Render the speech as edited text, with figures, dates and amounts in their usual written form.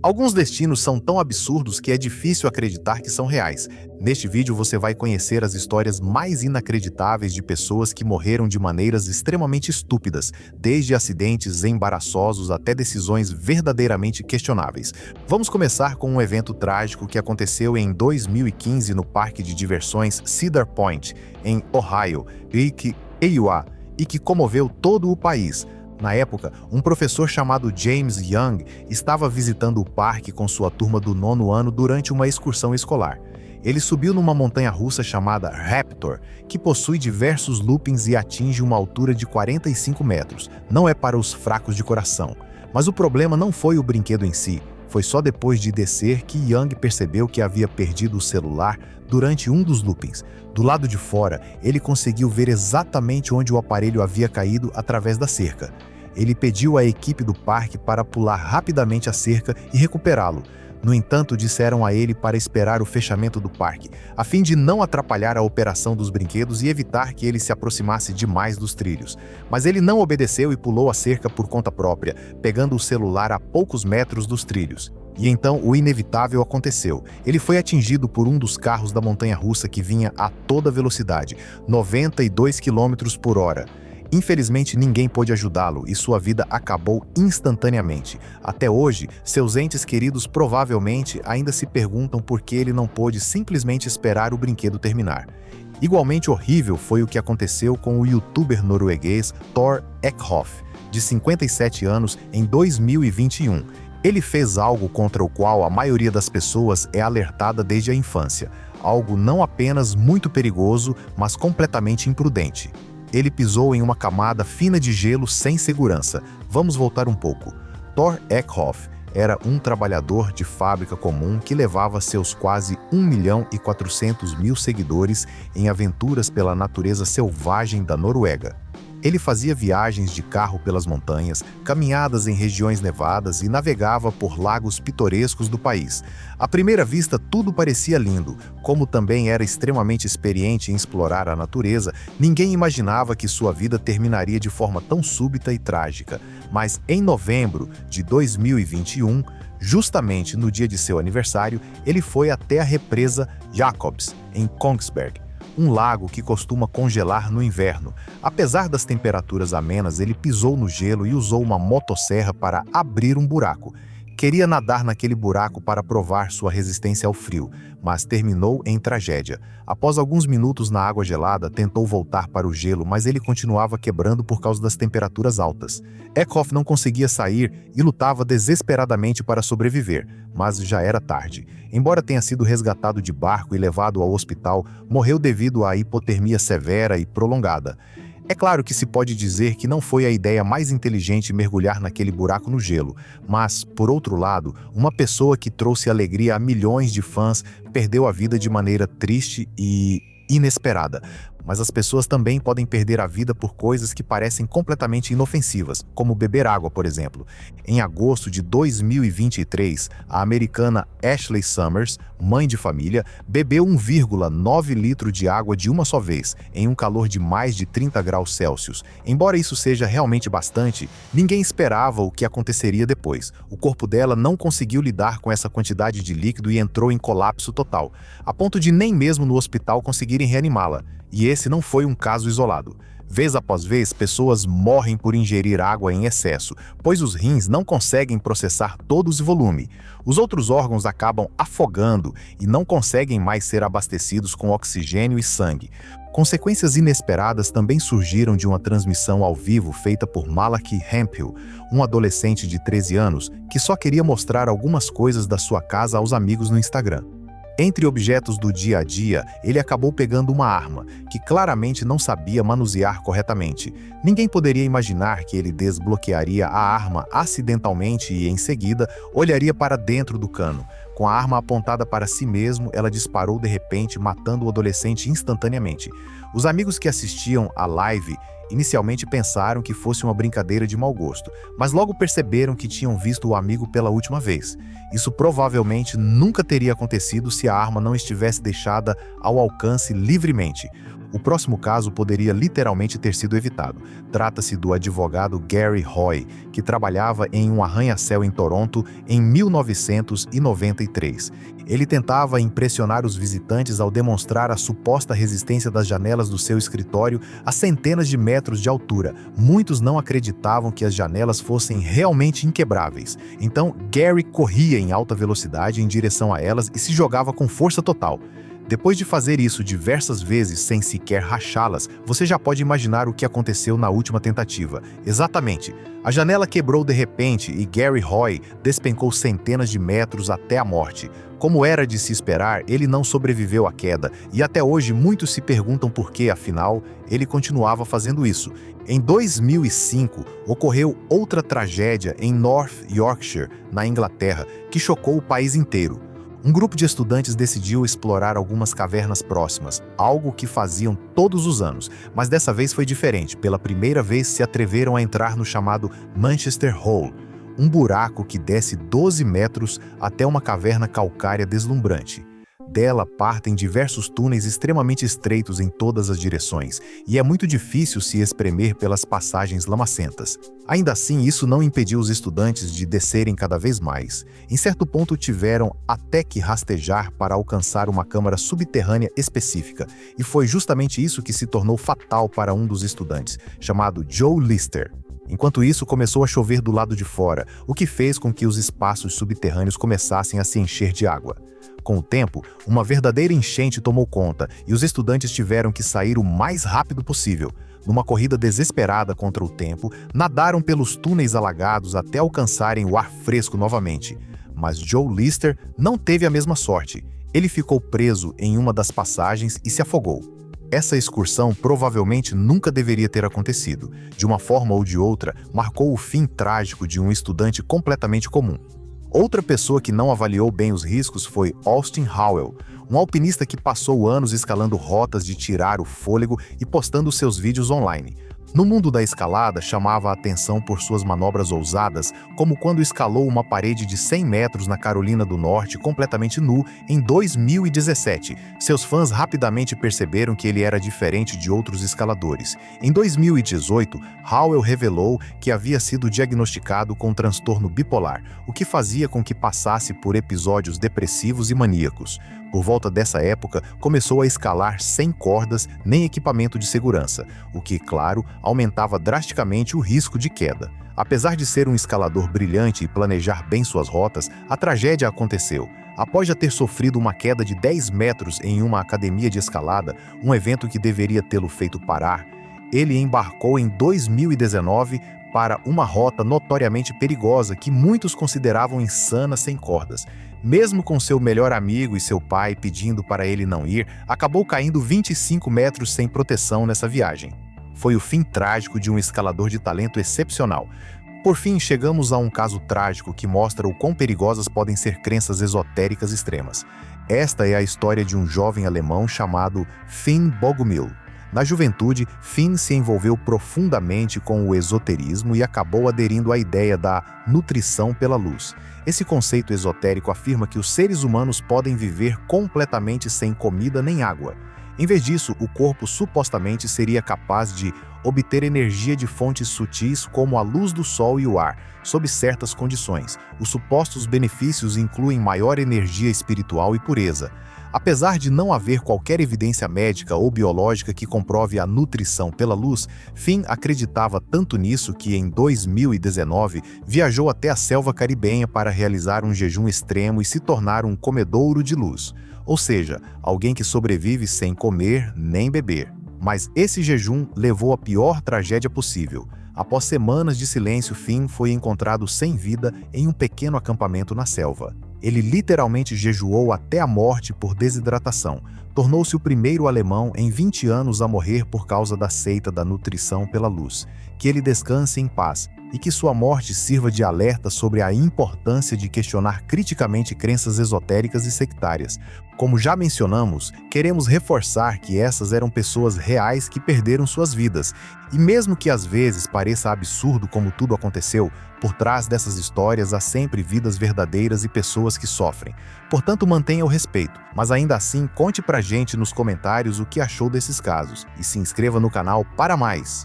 Alguns destinos são tão absurdos que é difícil acreditar que são reais. Neste vídeo você vai conhecer as histórias mais inacreditáveis de pessoas que morreram de maneiras extremamente estúpidas, desde acidentes embaraçosos até decisões verdadeiramente questionáveis. Vamos começar com um evento trágico que aconteceu em 2015 no parque de diversões Cedar Point, em Ohio, e que comoveu todo o país. Na época, um professor chamado James Young estava visitando o parque com sua turma do 9º ano durante uma excursão escolar. Ele subiu numa montanha-russa chamada Raptor, que possui diversos loopings e atinge uma altura de 45 metros. Não é para os fracos de coração. Mas o problema não foi o brinquedo em si. Foi só depois de descer que Young percebeu que havia perdido o celular durante um dos loopings. Do lado de fora, ele conseguiu ver exatamente onde o aparelho havia caído através da cerca. Ele pediu à equipe do parque para pular rapidamente a cerca e recuperá-lo. No entanto, disseram a ele para esperar o fechamento do parque, a fim de não atrapalhar a operação dos brinquedos e evitar que ele se aproximasse demais dos trilhos. Mas ele não obedeceu e pulou a cerca por conta própria, pegando o celular a poucos metros dos trilhos. E então o inevitável aconteceu. Ele foi atingido por um dos carros da montanha-russa que vinha a toda velocidade, 92 km por hora. Infelizmente, ninguém pôde ajudá-lo e sua vida acabou instantaneamente. Até hoje, seus entes queridos provavelmente ainda se perguntam por que ele não pôde simplesmente esperar o brinquedo terminar. Igualmente horrível foi o que aconteceu com o youtuber norueguês Thor Eckhoff, de 57 anos, em 2021. Ele fez algo contra o qual a maioria das pessoas é alertada desde a infância. Algo não apenas muito perigoso, mas completamente imprudente. Ele pisou em uma camada fina de gelo sem segurança. Vamos voltar um pouco. Thor Eckhoff era um trabalhador de fábrica comum que levava seus quase 1.400.000 seguidores em aventuras pela natureza selvagem da Noruega. Ele fazia viagens de carro pelas montanhas, caminhadas em regiões nevadas e navegava por lagos pitorescos do país. À primeira vista, tudo parecia lindo. Como também era extremamente experiente em explorar a natureza, ninguém imaginava que sua vida terminaria de forma tão súbita e trágica. Mas em novembro de 2021, justamente no dia de seu aniversário, ele foi até a represa Jacobs, em Kongsberg, um lago que costuma congelar no inverno. Apesar das temperaturas amenas, ele pisou no gelo e usou uma motosserra para abrir um buraco. Queria nadar naquele buraco para provar sua resistência ao frio, mas terminou em tragédia. Após alguns minutos na água gelada, tentou voltar para o gelo, mas ele continuava quebrando por causa das temperaturas altas. Eckhoff não conseguia sair e lutava desesperadamente para sobreviver, mas já era tarde. Embora tenha sido resgatado de barco e levado ao hospital, morreu devido à hipotermia severa e prolongada. É claro que se pode dizer que não foi a ideia mais inteligente mergulhar naquele buraco no gelo, mas, por outro lado, uma pessoa que trouxe alegria a milhões de fãs perdeu a vida de maneira triste e inesperada. Mas as pessoas também podem perder a vida por coisas que parecem completamente inofensivas, como beber água, por exemplo. Em agosto de 2023, a americana Ashley Summers, mãe de família, bebeu 1,9 litro de água de uma só vez, em um calor de mais de 30 graus Celsius. Embora isso seja realmente bastante, ninguém esperava o que aconteceria depois. O corpo dela não conseguiu lidar com essa quantidade de líquido e entrou em colapso total, a ponto de nem mesmo no hospital conseguirem reanimá-la. E esse não foi um caso isolado. Vez após vez, pessoas morrem por ingerir água em excesso, pois os rins não conseguem processar todo esse volume. Os outros órgãos acabam afogando e não conseguem mais ser abastecidos com oxigênio e sangue. Consequências inesperadas também surgiram de uma transmissão ao vivo feita por Malaki Hemphill, um adolescente de 13 anos que só queria mostrar algumas coisas da sua casa aos amigos no Instagram. Entre objetos do dia a dia, ele acabou pegando uma arma, que claramente não sabia manusear corretamente. Ninguém poderia imaginar que ele desbloquearia a arma acidentalmente e, em seguida, olharia para dentro do cano. Com a arma apontada para si mesmo, ela disparou de repente, matando o adolescente instantaneamente. Os amigos que assistiam à live inicialmente pensaram que fosse uma brincadeira de mau gosto, mas logo perceberam que tinham visto o amigo pela última vez. Isso provavelmente nunca teria acontecido se a arma não estivesse deixada ao alcance livremente. O próximo caso poderia literalmente ter sido evitado. Trata-se do advogado Gary Hoy, que trabalhava em um arranha-céu em Toronto em 1993. Ele tentava impressionar os visitantes ao demonstrar a suposta resistência das janelas do seu escritório a centenas de metros de altura. Muitos não acreditavam que as janelas fossem realmente inquebráveis. Então, Gary corria em alta velocidade em direção a elas e se jogava com força total. Depois de fazer isso diversas vezes sem sequer rachá-las, você já pode imaginar o que aconteceu na última tentativa. Exatamente. A janela quebrou de repente e Gary Hoy despencou centenas de metros até a morte. Como era de se esperar, ele não sobreviveu à queda, e até hoje muitos se perguntam por que, afinal, ele continuava fazendo isso. Em 2005, ocorreu outra tragédia em North Yorkshire, na Inglaterra, que chocou o país inteiro. Um grupo de estudantes decidiu explorar algumas cavernas próximas, algo que faziam todos os anos, mas dessa vez foi diferente. Pela primeira vez se atreveram a entrar no chamado Manchester Hole, um buraco que desce 12 metros até uma caverna calcária deslumbrante. Dela partem diversos túneis extremamente estreitos em todas as direções, e é muito difícil se espremer pelas passagens lamacentas. Ainda assim, isso não impediu os estudantes de descerem cada vez mais. Em certo ponto, tiveram até que rastejar para alcançar uma câmara subterrânea específica, e foi justamente isso que se tornou fatal para um dos estudantes, chamado Joe Lister. Enquanto isso, começou a chover do lado de fora, o que fez com que os espaços subterrâneos começassem a se encher de água. Com o tempo, uma verdadeira enchente tomou conta e os estudantes tiveram que sair o mais rápido possível. Numa corrida desesperada contra o tempo, nadaram pelos túneis alagados até alcançarem o ar fresco novamente. Mas Joe Lister não teve a mesma sorte. Ele ficou preso em uma das passagens e se afogou. Essa excursão provavelmente nunca deveria ter acontecido. De uma forma ou de outra, marcou o fim trágico de um estudante completamente comum. Outra pessoa que não avaliou bem os riscos foi Austin Howell, um alpinista que passou anos escalando rotas de tirar o fôlego e postando seus vídeos online. No mundo da escalada, chamava a atenção por suas manobras ousadas, como quando escalou uma parede de 100 metros na Carolina do Norte completamente nu em 2017. Seus fãs rapidamente perceberam que ele era diferente de outros escaladores. Em 2018, Howell revelou que havia sido diagnosticado com transtorno bipolar, o que fazia com que passasse por episódios depressivos e maníacos. Por volta dessa época, começou a escalar sem cordas nem equipamento de segurança, o que, claro, aumentava drasticamente o risco de queda. Apesar de ser um escalador brilhante e planejar bem suas rotas, a tragédia aconteceu. Após já ter sofrido uma queda de 10 metros em uma academia de escalada, um evento que deveria tê-lo feito parar, ele embarcou em 2019 para uma rota notoriamente perigosa que muitos consideravam insana sem cordas. Mesmo com seu melhor amigo e seu pai pedindo para ele não ir, acabou caindo 25 metros sem proteção nessa viagem. Foi o fim trágico de um escalador de talento excepcional. Por fim, chegamos a um caso trágico que mostra o quão perigosas podem ser crenças esotéricas extremas. Esta é a história de um jovem alemão chamado Finn Bogumil. Na juventude, Finn se envolveu profundamente com o esoterismo e acabou aderindo à ideia da nutrição pela luz. Esse conceito esotérico afirma que os seres humanos podem viver completamente sem comida nem água. Em vez disso, o corpo supostamente seria capaz de obter energia de fontes sutis como a luz do sol e o ar, sob certas condições. Os supostos benefícios incluem maior energia espiritual e pureza. Apesar de não haver qualquer evidência médica ou biológica que comprove a nutrição pela luz, Finn acreditava tanto nisso que, em 2019, viajou até a selva caribenha para realizar um jejum extremo e se tornar um comedouro de luz, ou seja, alguém que sobrevive sem comer nem beber. Mas esse jejum levou à pior tragédia possível. Após semanas de silêncio, Finn foi encontrado sem vida em um pequeno acampamento na selva. Ele literalmente jejuou até a morte por desidratação. Tornou-se o primeiro alemão em 20 anos a morrer por causa da seita da nutrição pela luz, Que ele descanse em paz e que sua morte sirva de alerta sobre a importância de questionar criticamente crenças esotéricas e sectárias. Como já mencionamos, queremos reforçar que essas eram pessoas reais que perderam suas vidas. E mesmo que às vezes pareça absurdo como tudo aconteceu, por trás dessas histórias há sempre vidas verdadeiras e pessoas que sofrem. Portanto, mantenha o respeito. Mas ainda assim, conte pra gente nos comentários o que achou desses casos. E se inscreva no canal para mais!